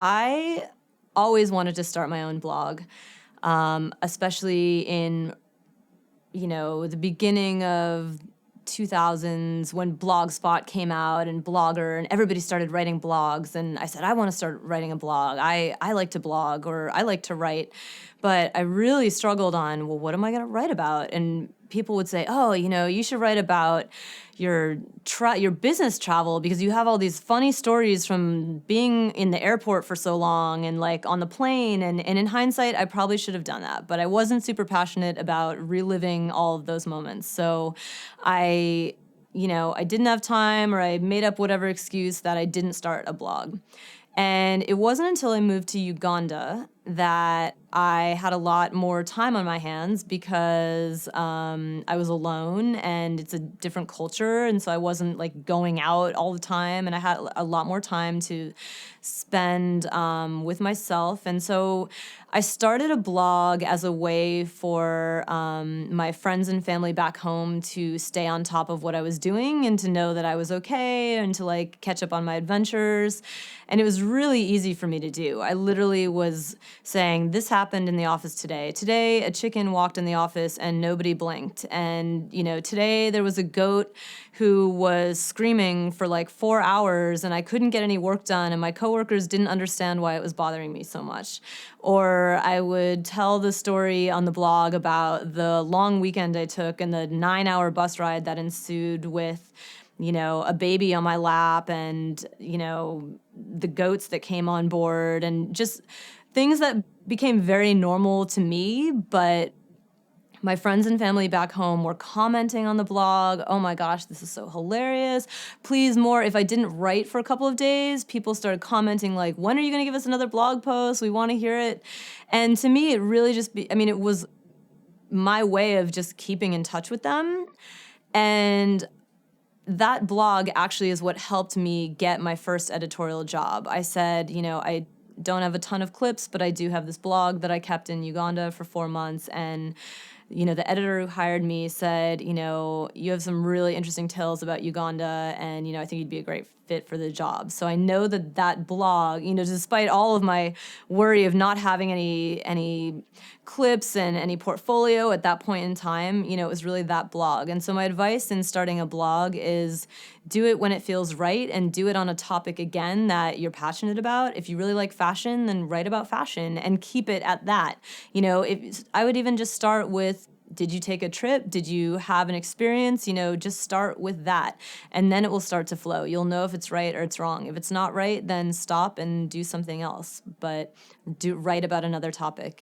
I always wanted to start my own blog, especially in, the beginning of 2000s when Blogspot came out and Blogger and everybody started writing blogs. And I said, I want to start writing a blog. I like to blog or I like to write. But I really struggled on, well, what am I going to write about? And people would say, oh, you should write about your business travel because you have all these funny stories from being in the airport for so long and like on the plane. And in hindsight, I probably should have done that, but I wasn't super passionate about reliving all of those moments. So I didn't have time, or I made up whatever excuse that I didn't start a blog. And it wasn't until I moved to Uganda that I had a lot more time on my hands because I was alone and it's a different culture. And so I wasn't like going out all the time. And I had a lot more time to spend with myself. And so I started a blog as a way for my friends and family back home to stay on top of what I was doing and to know that I was okay and to like catch up on my adventures. And it was really easy for me to do. I literally was saying, this happened in the office today. Today, a chicken walked in the office and nobody blinked. And, today there was a goat who was screaming for like 4 hours and I couldn't get any work done and my coworkers didn't understand why it was bothering me so much. Or I would tell the story on the blog about the long weekend I took and the 9-hour bus ride that ensued with a baby on my lap and, the goats that came on board and just things that became very normal to me. But my friends and family back home were commenting on the blog. Oh my gosh, this is so hilarious. Please more. If I didn't write for a couple of days, people started commenting like, when are you going to give us another blog post? We want to hear it. And to me, it really it was my way of just keeping in touch with them. And that blog actually is what helped me get my first editorial job. I said, I don't have a ton of clips, but I do have this blog that I kept in Uganda for 4 months. And, the editor who hired me said, you have some really interesting tales about Uganda and, I think you'd be a great fit for the job. So I know that blog, despite all of my worry of not having any clips and any portfolio at that point in time, it was really that blog. And so my advice in starting a blog is do it when it feels right and do it on a topic, again, that you're passionate about. If you really like fashion, then write about fashion and keep it at that. If I would even just start with, did you take a trip? Did you have an experience? Just start with that. And then it will start to flow. You'll know if it's right or it's wrong. If it's not right, then stop and do something else. But write about another topic.